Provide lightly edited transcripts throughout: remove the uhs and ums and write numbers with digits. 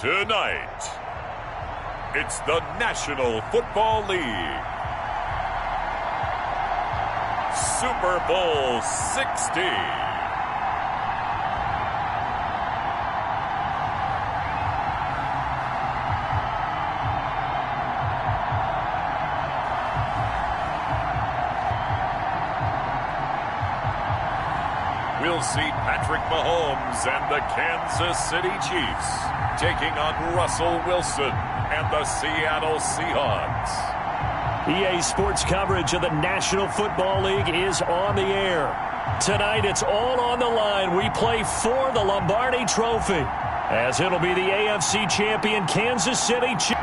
Tonight, it's the National Football League Super Bowl 60. We'll see Patrick Mahomes and the Kansas City Chiefs taking on Russell Wilson and the Seattle Seahawks. EA Sports coverage of the National Football League is on the air. Tonight, it's all on the line. We play for the Lombardi Trophy, as it'll be the AFC champion Kansas City Chiefs.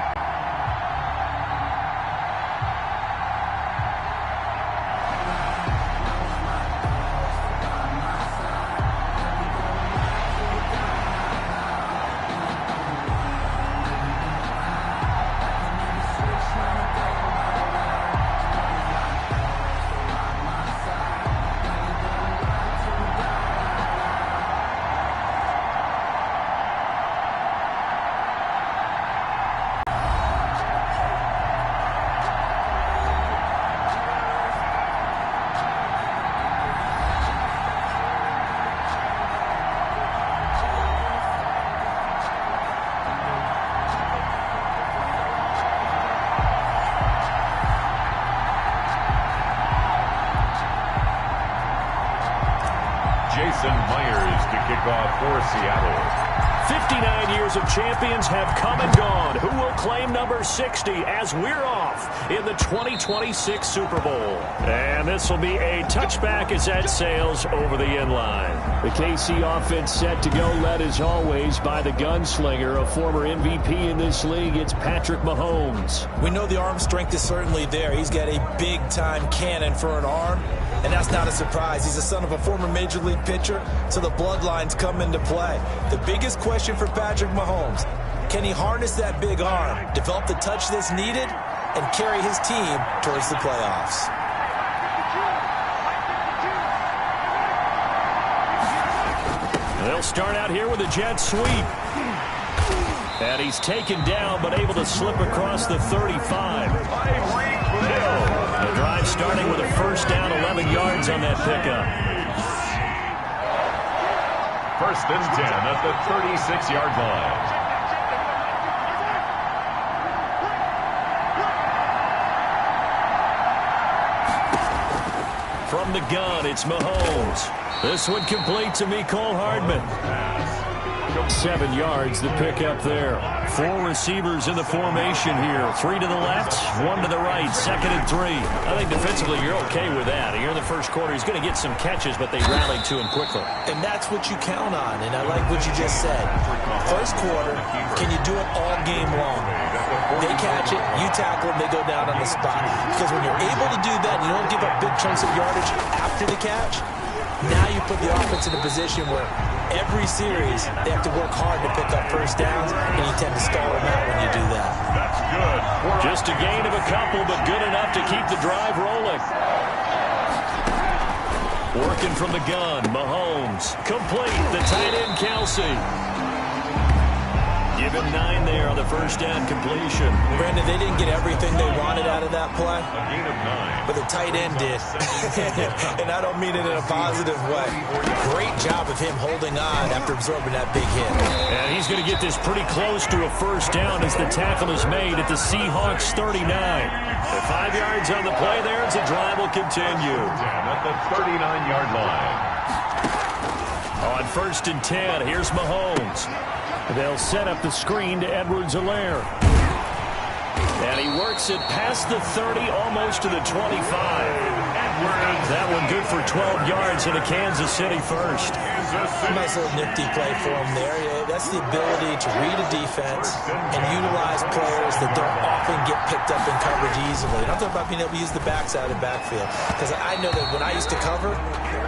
For Seattle. 59 years of champions have come and gone. Who will claim number 60 as we're off in the 2026 Super Bowl? And this will be a touchback as that sails over the inline. The KC offense set to go, led as always by the gunslinger, a former MVP in this league. It's Patrick Mahomes. We know the arm strength is certainly there. He's got a big-time cannon for an arm. And that's not a surprise. He's the son of a former Major League pitcher, so the bloodlines come into play. The biggest question for Patrick Mahomes, can he harness that big arm, develop the touch that's needed, and carry his team towards the playoffs? They'll start out here with a jet sweep. And he's taken down, but able to slip across the 35. The drive starting with a first down, 11 yards on that pickup. First and 10 at the 36-yard line. From the gun, it's Mahomes. This one complete to Mecole Hardman. 7 yards, the pickup there. 4 receivers in the formation here. 3 to the left, 1 to the right. 2nd and 3. I think defensively you're okay with that. Here in the first quarter, he's going to get some catches, but they rallied to him quickly. And that's what you count on, and I like what you just said. First quarter, can you do it all game long? They catch it, you tackle them, they go down on the spot. Because when you're able to do that, and you don't give up big chunks of yardage after the catch, now you put the offense in a position where every series they have to work hard to pick up first downs, and you tend to stall them out when you do that. That's good. Just a gain of a couple, but good enough to keep the drive rolling. Working from the gun, Mahomes. Complete, the tight end, Kelsey. Give him 9 there on the first down completion. Brandon, they didn't get everything they wanted out of that play, A gain of 9. but the tight end did. And I don't mean it in a positive way. Great job of him holding on after absorbing that big hit. And he's going to get this pretty close to a first down as the tackle is made at the Seahawks 39. The 5 yards on the play there as the drive will continue. At the 39-yard line. On 1st and 10, here's Mahomes. They'll set up the screen to Edwards-Helaire. And he works it past the 30, almost to the 25. That one good for 12 yards in a Kansas City first. Nice little nifty play for him there. That's the ability to read a defense and utilize players that don't often get picked up in coverage easily. And I'm talking about being able to use the backside of the backfield. Because I know that when I used to cover,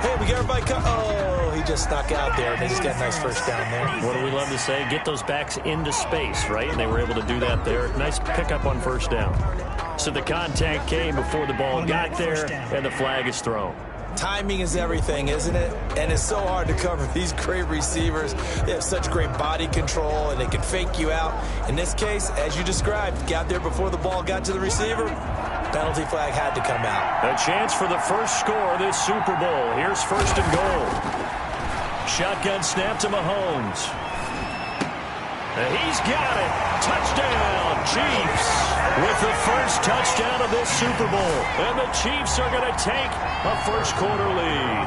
hey, we got everybody oh, he just snuck out there, and they just got a nice first down there. What do we love to say? Get those backs into space, right? And they were able to do that there. Nice pickup on first down. So the contact came before the ball got there, and the flag is thrown. Timing is everything, isn't it? And it's so hard to cover these great receivers. They have such great body control, and they can fake you out. In this case, as you described, got there before the ball got to the receiver. Penalty flag had to come out. A chance for the first score of this Super Bowl. Here's first and goal. Shotgun snap to Mahomes. He's got it. Touchdown, Chiefs. With the first touchdown of this Super Bowl. And the Chiefs are going to take a first quarter lead.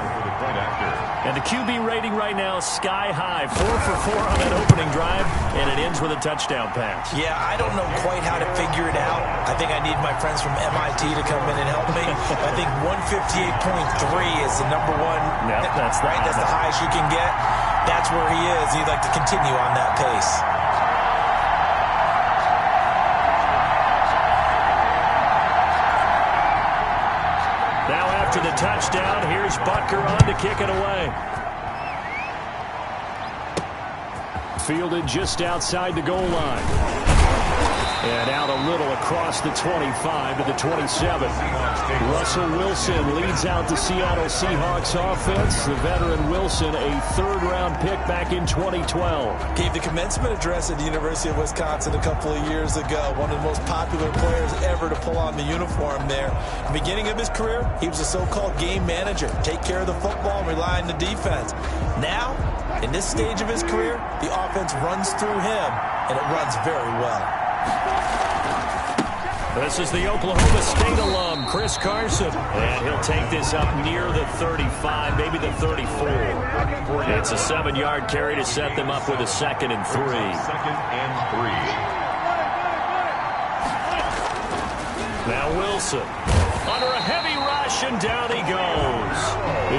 And the QB rating right now is sky high. 4 for 4 on that opening drive. And it ends with a touchdown pass. Yeah, I don't know quite how to figure it out. I think I need my friends from MIT to come in and help me. I think 158.3 is the number one. Yep, that's right. That's the highest you can get. That's where he is. He'd like to continue on that pace. Now after the touchdown, here's Butker on to kick it away. Fielded just outside the goal line. And out a little across the 25 to the 27. Russell Wilson leads out the Seattle Seahawks offense. The veteran Wilson, a third-round pick back in 2012. Gave the commencement address at the University of Wisconsin a couple of years ago. One of the most popular players ever to pull on the uniform there. The beginning of his career, he was a so-called game manager. Take care of the football and rely on the defense. Now, in this stage of his career, the offense runs through him, and it runs very well. This is the Oklahoma State alum, Chris Carson. And he'll take this up near the 35, maybe the 34. It's a 7-yard carry to set them up with a 2nd and 3. Now Wilson under a heavy rush, and down he goes.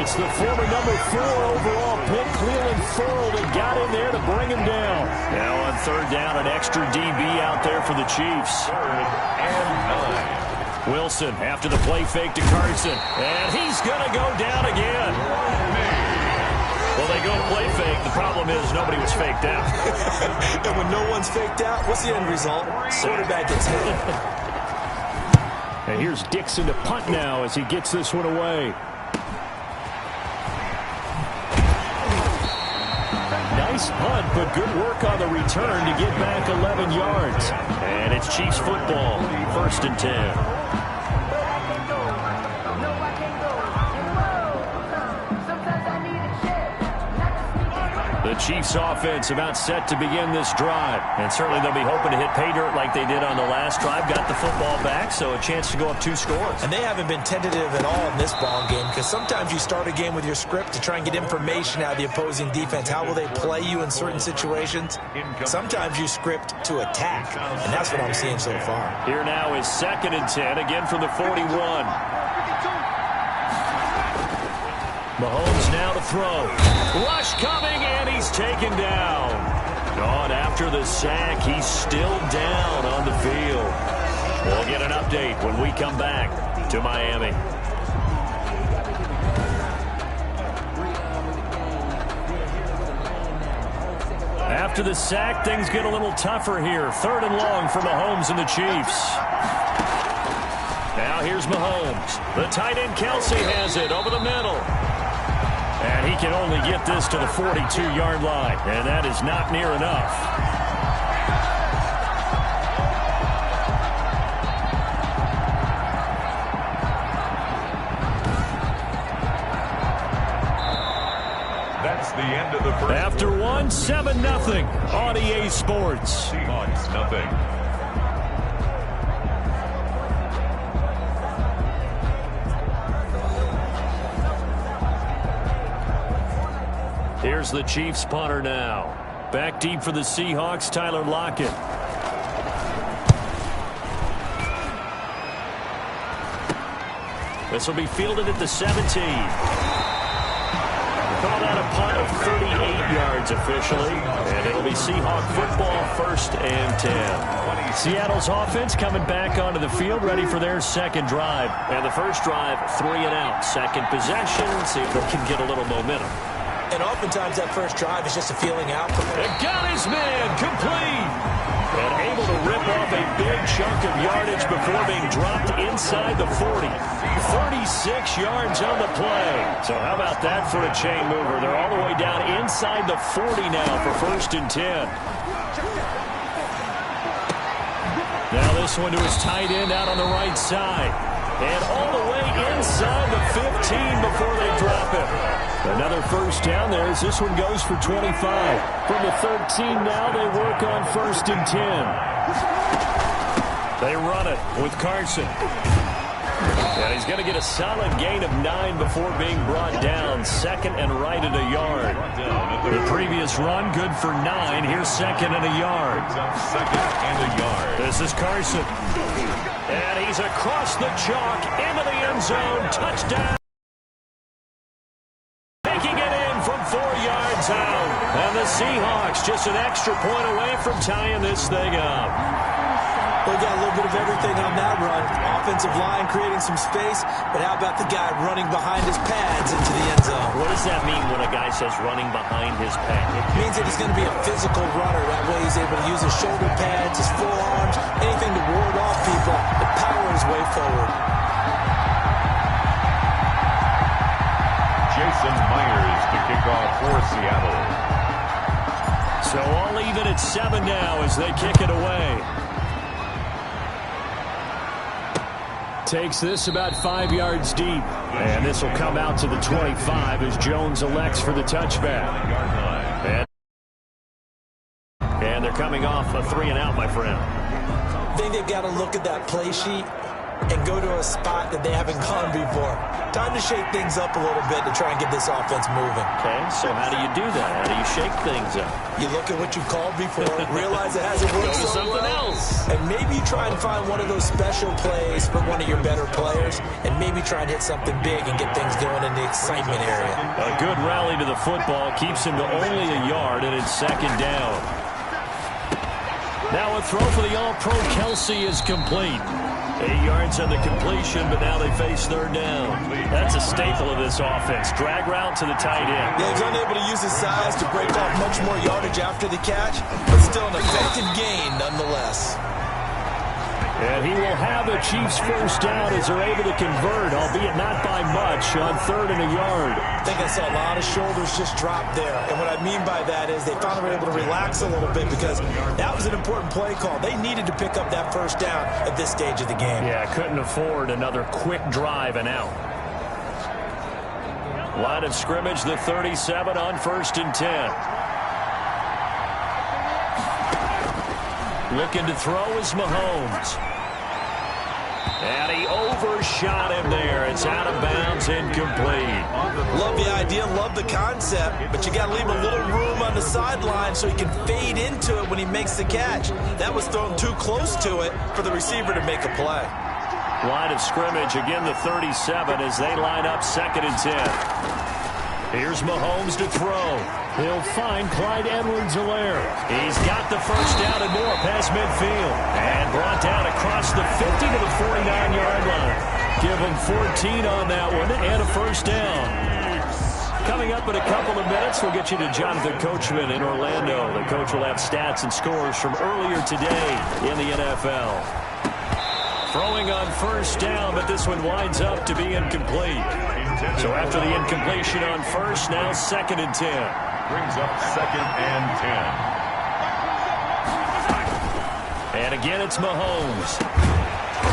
It's the former number 4 overall pick, Cleveland Ferrell, that got in there to bring him down. Now on 3rd down, an extra DB out there for the Chiefs. 3rd and 9. Wilson after the play fake to Carson, and he's going to go down again. Well, they go to play fake. The problem is nobody was faked out. And when no one's faked out, what's the end result? Quarterback gets hit. And here's Dixon to punt now as he gets this one away. Nice punt, but good work on the return to get back 11 yards. And it's Chiefs football, 1st and 10. The Chiefs offense about set to begin this drive. And certainly they'll be hoping to hit pay dirt like they did on the last drive. Got the football back, so a chance to go up 2 scores. And they haven't been tentative at all in this ball game, because sometimes you start a game with your script to try and get information out of the opposing defense. How will they play you in certain situations? Sometimes you script to attack, and that's what I'm seeing so far. Here now is 2nd and 10, again from the 41. Mahomes now to throw. Rush coming, and he's taken down. On after the sack, he's still down on the field. We'll get an update when we come back to Miami. After the sack, things get a little tougher here. 3rd and long for Mahomes and the Chiefs. Now here's Mahomes. The tight end Kelsey has it over the middle. And he can only get this to the 42-yard line. And that is not near enough. That's the end of the first. After one, 7-0 on EA Sports. Seahawks nothing. Here's the Chiefs punter now. Back deep for the Seahawks, Tyler Lockett. This will be fielded at the 17. Call that a punt of 38 yards officially. And it'll be Seahawk football, 1st and 10. Seattle's offense coming back onto the field, ready for their 2nd drive. And the first drive, 3 and out. 2nd possession, see if they can get a little momentum. And oftentimes that first drive is just a feeling out. And got his man complete. And able to rip off a big chunk of yardage before being dropped inside the 40. 36 yards on the play. So how about that for a chain mover? They're all the way down inside the 40 now for 1st and 10. Now this one to his tight end out on the right side. And all the way inside the 15 before they drop him. Another 1st down there as this one goes for 25. From the 13 now they work on 1st and 10. They run it with Carson. And he's going to get a solid gain of 9 before being brought down. 2nd and right at a yard. The previous run, good for 9. Here's 2nd and a yard. 2nd and a yard. This is Carson. And he's across the chalk into the end zone. Touchdown. Taking it in from 4 yards out. And the Seahawks just an extra point away from tying this thing up. They got a little bit of everything on that run. Offensive line creating some space, but how about the guy running behind his pads into the end zone? What does that mean when a guy says running behind his pad? It means that he's going to be a physical runner. That way he's able to use his shoulder pads, his forearms, anything to ward off people and power his way forward. Jason Myers to kick off for Seattle. So all even at 7 now as they kick it away. Takes this about 5 yards deep. And this will come out to the 25 as Jones elects for the touchback. And they're coming off a 3-and-out, my friend. I think they've got to look at that play sheet and go to a spot that they haven't gone before. Time to shake things up a little bit to try and get this offense moving. Okay, so how do you do that? How do you shake things up? You look at what you called before, realize it hasn't worked so something well, else. and maybe you try and find one of those special plays for one of your better players, and maybe try and hit something big and get things going in the excitement area. A good rally to the football keeps him to only a yard, and it's 2nd down. Now a throw for the All-Pro Kelsey is complete. 8 yards on the completion, but now they face 3rd down. That's a staple of this offense. Drag route to the tight end. Yeah, he's unable to use his size to break off much more yardage after the catch, but still an effective gain nonetheless. And he will have the Chiefs' 1st down as they're able to convert, albeit not by much, on 3rd and a yard. I think I saw a lot of shoulders just drop there. And what I mean by that is they finally were able to relax a little bit because that was an important play call. They needed to pick up that 1st down at this stage of the game. Yeah, couldn't afford another quick drive and out. Line of scrimmage, the 37 on 1st and 10. Looking to throw is Mahomes. And he overshot him there. It's out of bounds, incomplete. Love the idea, love the concept, but you got to leave a little room on the sideline so he can fade into it when he makes the catch. That was thrown too close to it for the receiver to make a play. Line of scrimmage, again the 37 as they line up 2nd and 10. Here's Mahomes to throw. He'll find Clyde Edwards-Helaire. He's got the 1st down and more past midfield. And brought down across the 50 to the 49-yard line. Give him 14 on that one and a 1st down. Coming up in a couple of minutes, we'll get you to Jonathan Coachman in Orlando. The coach will have stats and scores from earlier today in the NFL. Throwing on 1st down, but this one winds up to be incomplete. So after the incompletion on 1st, now 2nd and 10. Brings up 2nd and 10. And again, it's Mahomes.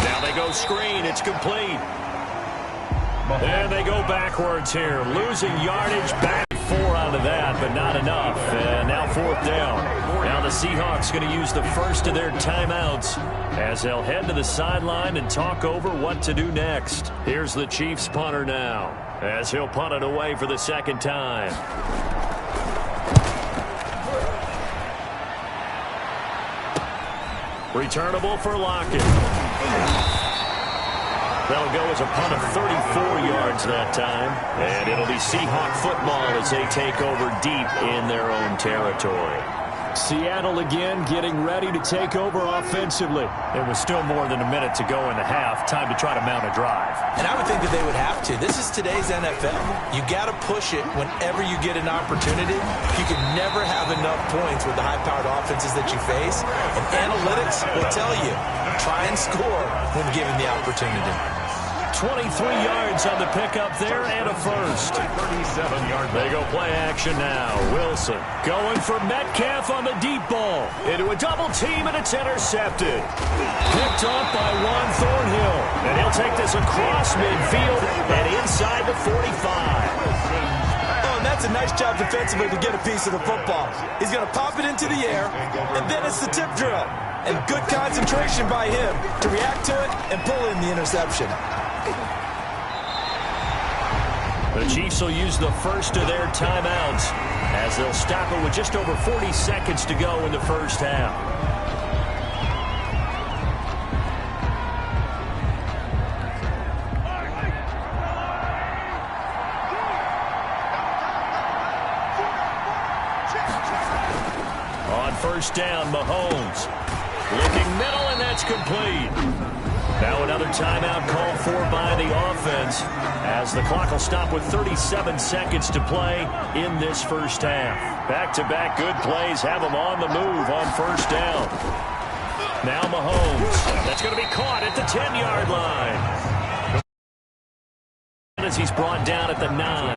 Now they go screen. It's complete. And they go backwards here. Losing yardage back 4 onto that, but not enough. And now 4th down. Now the Seahawks going to use the first of their timeouts as they'll head to the sideline and talk over what to do next. Here's the Chiefs punter now as he'll punt it away for the 2nd time. Returnable for Lockett. That'll go as a punt of 34 yards that time. And it'll be Seahawk football as they take over deep in their own territory. Seattle again getting ready to take over offensively. There was still more than a minute to go in the half. Time to try to mount a drive. And I would think that they would have to. This is today's NFL. You got to push it whenever you get an opportunity. You can never have enough points with the high-powered offenses that you face. And analytics will tell you, try and score when given the opportunity. 23 yards on the pickup there and a first. 37-yard. They go play action now. Wilson going for Metcalf on the deep ball. Into a double team, and it's intercepted. Picked off by Juan Thornhill. And he'll take this across midfield and inside the 45. Oh, and that's a nice job defensively to get a piece of the football. He's going to pop it into the air, and then it's the tip drill. And good concentration by him to react to it and pull in the interception. The Chiefs will use the first of their timeouts as they'll stop it with just over 40 seconds to go in the first half. On first down, Mahomes looking middle, and that's complete. Now another timeout called for by the offense as the clock will stop with 37 seconds to play in this first half. Back-to-back good plays have them on the move on first down. Now Mahomes. That's going to be caught at the 10-yard line as he's brought down at the 9.